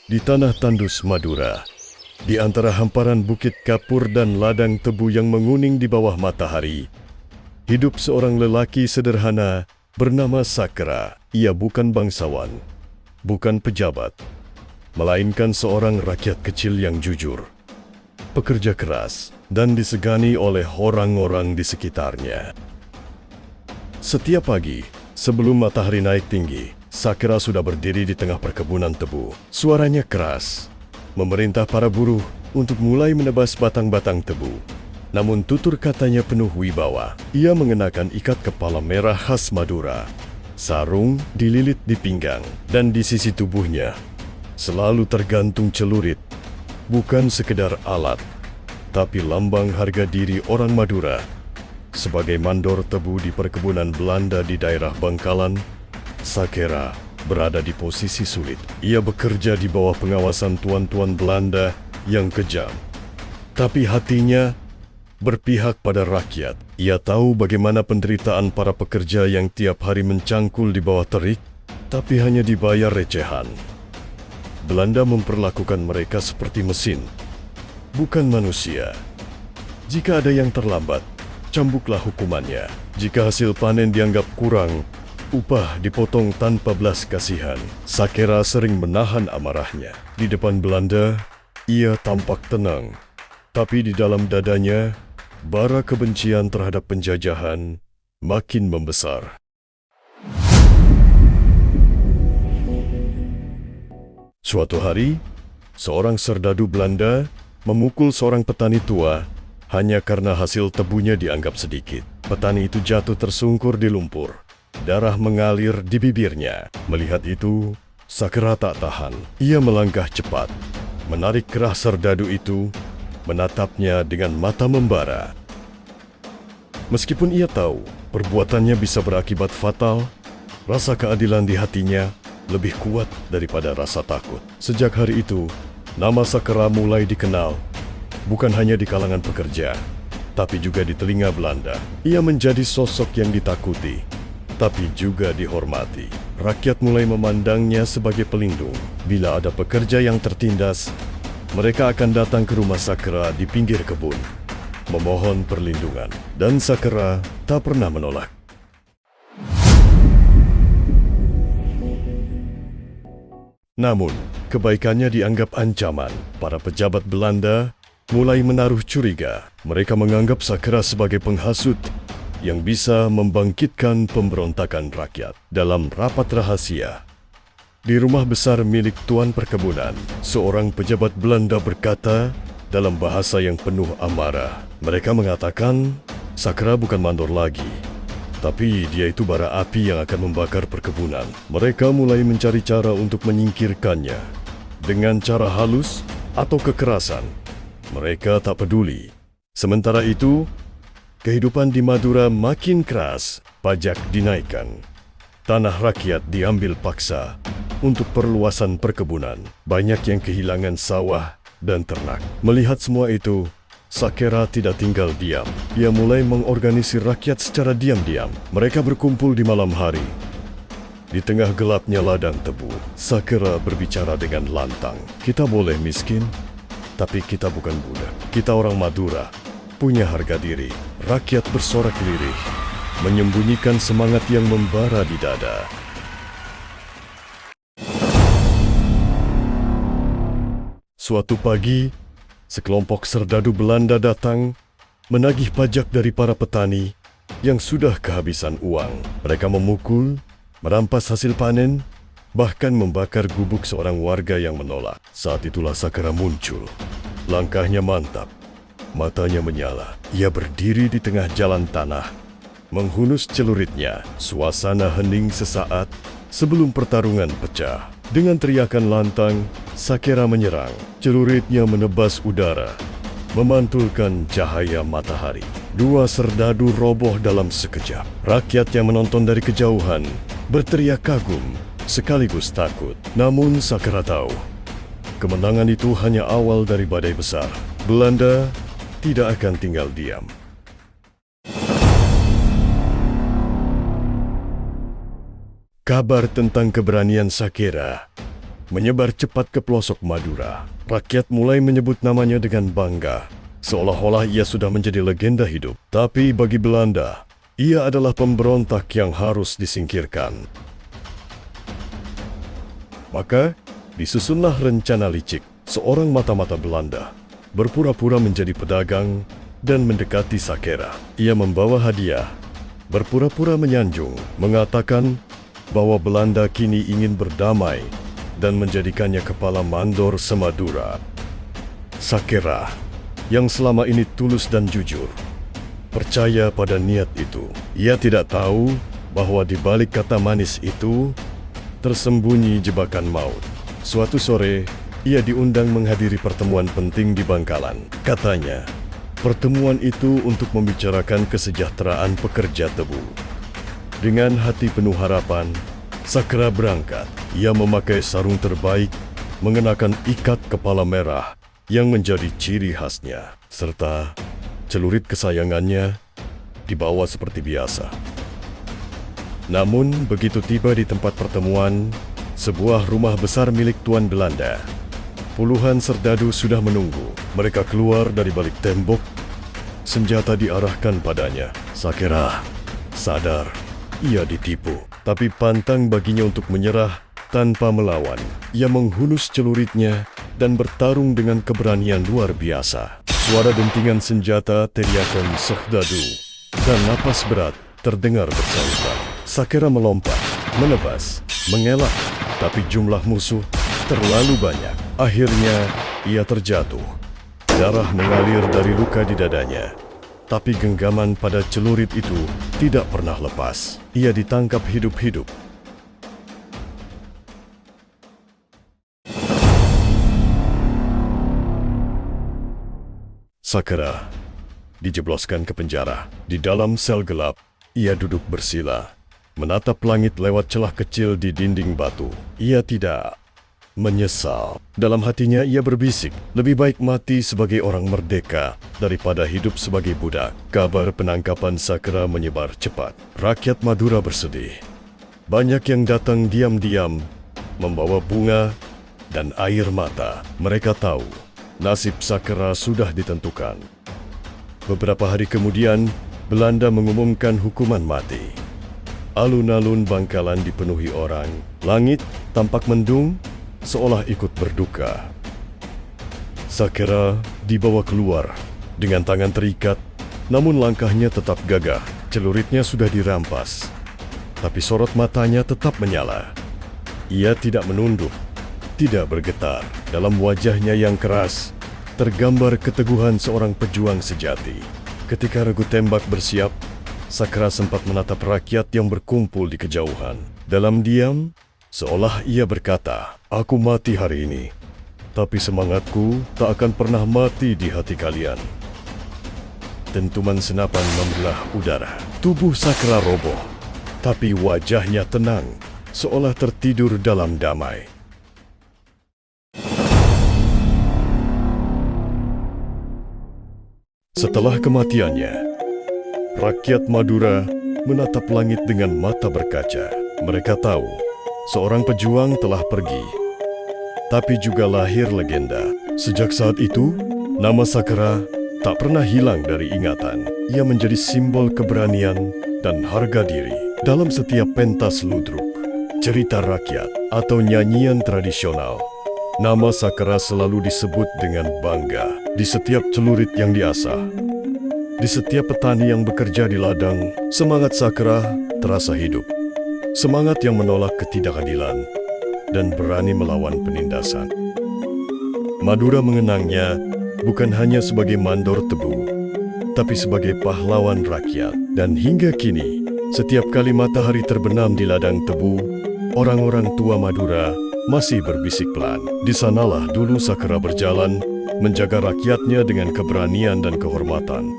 Di tanah tandus Madura, di antara hamparan bukit kapur dan ladang tebu yang menguning di bawah matahari, hidup seorang lelaki sederhana bernama Sakra. Ia bukan bangsawan, bukan pejabat, melainkan seorang rakyat kecil yang jujur, pekerja keras, dan disegani oleh orang-orang di sekitarnya. Setiap pagi, sebelum matahari naik tinggi, Sakra sudah berdiri di tengah perkebunan tebu. Suaranya keras, memerintah para buruh untuk mulai menebas batang-batang tebu. Namun tutur katanya penuh wibawa. Ia mengenakan ikat kepala merah khas Madura, sarung dililit di pinggang, dan di sisi tubuhnya selalu tergantung celurit, bukan sekedar alat, tapi lambang harga diri orang Madura. Sebagai mandor tebu di perkebunan Belanda di daerah Bangkalan, Sakra berada di posisi sulit. Ia bekerja di bawah pengawasan tuan-tuan Belanda yang kejam, tapi hatinya berpihak pada rakyat. Ia tahu bagaimana penderitaan para pekerja yang tiap hari mencangkul di bawah terik, tapi hanya dibayar recehan. Belanda memperlakukan mereka seperti mesin, bukan manusia. Jika ada yang terlambat, cambuklah hukumannya. Jika hasil panen dianggap kurang, upah dipotong tanpa belas kasihan. Sakra sering menahan amarahnya. Di depan Belanda, ia tampak tenang. Tapi di dalam dadanya, bara kebencian terhadap penjajahan makin membesar. Suatu hari, seorang serdadu Belanda memukul seorang petani tua hanya karena hasil tebunya dianggap sedikit. Petani itu jatuh tersungkur di lumpur. Darah mengalir di bibirnya. Melihat itu, Sakra tak tahan. Ia melangkah cepat, menarik kerah serdadu itu, menatapnya dengan mata membara. Meskipun ia tahu perbuatannya bisa berakibat fatal, rasa keadilan di hatinya lebih kuat daripada rasa takut. Sejak hari itu, nama Sakra mulai dikenal, bukan hanya di kalangan pekerja, tapi juga di telinga Belanda. Ia menjadi sosok yang ditakuti, tapi juga dihormati. Rakyat mulai memandangnya sebagai pelindung. Bila ada pekerja yang tertindas, mereka akan datang ke rumah Sakra di pinggir kebun, memohon perlindungan. Dan Sakra tak pernah menolak. Namun, kebaikannya dianggap ancaman. Para pejabat Belanda mulai menaruh curiga. Mereka menganggap Sakra sebagai penghasut yang bisa membangkitkan pemberontakan rakyat. Dalam rapat rahasia di rumah besar milik tuan perkebunan, seorang pejabat Belanda berkata dalam bahasa yang penuh amarah. Mereka mengatakan Sakra bukan mandor lagi, tapi dia itu bara api yang akan membakar perkebunan. Mereka mulai mencari cara untuk menyingkirkannya dengan cara halus atau kekerasan. Mereka tak peduli. Sementara itu, kehidupan di Madura makin keras. Pajak dinaikkan. Tanah rakyat diambil paksa untuk perluasan perkebunan. Banyak yang kehilangan sawah dan ternak. Melihat semua itu, Sakra tidak tinggal diam. Ia mulai mengorganisir rakyat secara diam-diam. Mereka berkumpul di malam hari. Di tengah gelapnya ladang tebu, Sakra berbicara dengan lantang. Kita boleh miskin, tapi kita bukan budak. Kita orang Madura, punya harga diri. Rakyat bersorak lirih, menyembunyikan semangat yang membara di dada. Suatu pagi, sekelompok serdadu Belanda datang menagih pajak dari para petani yang sudah kehabisan uang. Mereka memukul, merampas hasil panen, bahkan membakar gubuk seorang warga yang menolak. Saat itulah Sakra muncul. Langkahnya mantap, matanya menyala. Ia berdiri di tengah jalan tanah, menghunus celuritnya. Suasana hening sesaat sebelum pertarungan pecah. Dengan teriakan lantang, Sakra menyerang. Celuritnya menebas udara, memantulkan cahaya matahari. Dua serdadu roboh dalam sekejap. Rakyat yang menonton dari kejauhan berteriak kagum sekaligus takut. Namun Sakra tahu, kemenangan itu hanya awal dari badai besar. Belanda tidak akan tinggal diam. Kabar tentang keberanian Sakra menyebar cepat ke pelosok Madura. Rakyat mulai menyebut namanya dengan bangga, seolah-olah ia sudah menjadi legenda hidup. Tapi bagi Belanda, ia adalah pemberontak yang harus disingkirkan. Maka, disusunlah rencana licik. Seorang mata-mata Belanda berpura-pura menjadi pedagang dan mendekati Sakera. Ia membawa hadiah, berpura-pura menyanjung, mengatakan bahwa Belanda kini ingin berdamai dan menjadikannya kepala mandor semadura. Sakera, yang selama ini tulus dan jujur, percaya pada niat itu. Ia tidak tahu bahwa di balik kata manis itu tersembunyi jebakan maut. Suatu sore, ia diundang menghadiri pertemuan penting di Bangkalan. Katanya, pertemuan itu untuk membicarakan kesejahteraan pekerja tebu. Dengan hati penuh harapan, Sakera berangkat. Ia memakai sarung terbaik, mengenakan ikat kepala merah yang menjadi ciri khasnya, serta celurit kesayangannya dibawa seperti biasa. Namun, begitu tiba di tempat pertemuan, sebuah rumah besar milik Tuan Belanda, puluhan serdadu sudah menunggu. Mereka keluar dari balik tembok, senjata diarahkan padanya. Sakera sadar ia ditipu, tapi pantang baginya untuk menyerah tanpa melawan. Ia menghunus celuritnya dan bertarung dengan keberanian luar biasa. Suara dentingan senjata, teriakan serdadu, dan napas berat terdengar bersautan. Sakera melompat, menebas, mengelak, tapi jumlah musuh terlalu banyak. Akhirnya, ia terjatuh. Darah mengalir dari luka di dadanya. Tapi genggaman pada celurit itu tidak pernah lepas. Ia ditangkap hidup-hidup. Sakera dijebloskan ke penjara. Di dalam sel gelap, ia duduk bersila, menatap langit lewat celah kecil di dinding batu. Ia tidak menyesal. Dalam hatinya ia berbisik, lebih baik mati sebagai orang merdeka daripada hidup sebagai budak. Kabar penangkapan Sakera menyebar cepat. Rakyat Madura bersedih. Banyak yang datang diam-diam, membawa bunga dan air mata. Mereka tahu nasib Sakera sudah ditentukan. Beberapa hari kemudian, Belanda mengumumkan hukuman mati. Alun-alun Bangkalan dipenuhi orang. Langit tampak mendung, seolah ikut berduka. Sakera dibawa keluar dengan tangan terikat, namun langkahnya tetap gagah. Celuritnya sudah dirampas, tapi sorot matanya tetap menyala. Ia tidak menunduk, tidak bergetar. Dalam wajahnya yang keras, tergambar keteguhan seorang pejuang sejati. Ketika regu tembak bersiap, Sakera sempat menatap rakyat yang berkumpul di kejauhan. Dalam diam, seolah ia berkata, "Aku mati hari ini, tapi semangatku tak akan pernah mati di hati kalian." Dentuman senapan membelah udara. Tubuh Sakera roboh, tapi wajahnya tenang, seolah tertidur dalam damai. Setelah kematiannya, rakyat Madura menatap langit dengan mata berkaca. Mereka tahu seorang pejuang telah pergi, tapi juga lahir legenda. Sejak saat itu, nama Sakera tak pernah hilang dari ingatan. Ia menjadi simbol keberanian dan harga diri. Dalam setiap pentas ludruk, cerita rakyat, atau nyanyian tradisional, nama Sakera selalu disebut dengan bangga. Di setiap celurit yang diasah, di setiap petani yang bekerja di ladang, semangat Sakera terasa hidup. Semangat yang menolak ketidakadilan dan berani melawan penindasan. Madura mengenangnya bukan hanya sebagai mandor tebu, tapi sebagai pahlawan rakyat. Dan hingga kini, setiap kali matahari terbenam di ladang tebu, orang-orang tua Madura masih berbisik pelan. Di sanalah dulu Sakera berjalan, menjaga rakyatnya dengan keberanian dan kehormatan.